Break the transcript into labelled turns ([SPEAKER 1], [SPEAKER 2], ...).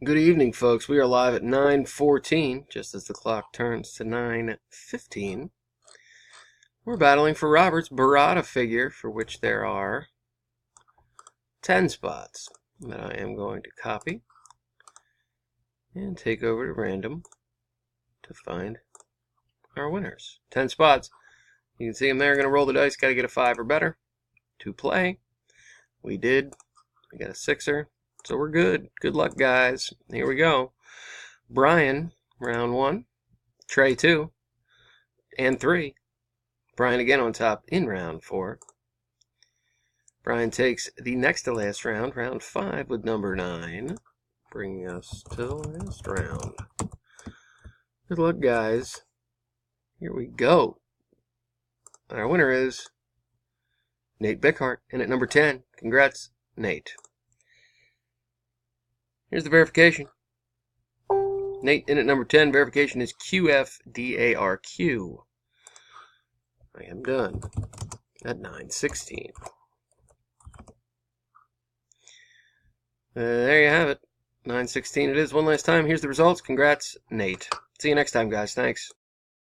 [SPEAKER 1] Good evening, folks. We are live at 9:14, just as the clock turns to 9:15. We're battling for Robert's Barada figure, for which there are 10 spots that I am going to copy and take over to random to find our winners. 10 spots. You can see them there. Going to roll the dice. Got to get a 5 or better to play. We did. We got a 6er. So we're good. Good luck, guys. Here we go. Brian, round 1. Trey, 2. And 3. Brian again on top in round 4. Brian takes the next to last round, round 5, with number 9. Bringing us to the last round. Good luck, guys. Here we go. Our winner is Nate Bickhart, in at number 10. Congrats, Nate. Here's the verification. Nate in at number 10. Verification is QFDARQ. I am done at 9:16. There you have it. 9:16 it is one last time. Here's the results. Congrats, Nate. See you next time, guys. Thanks.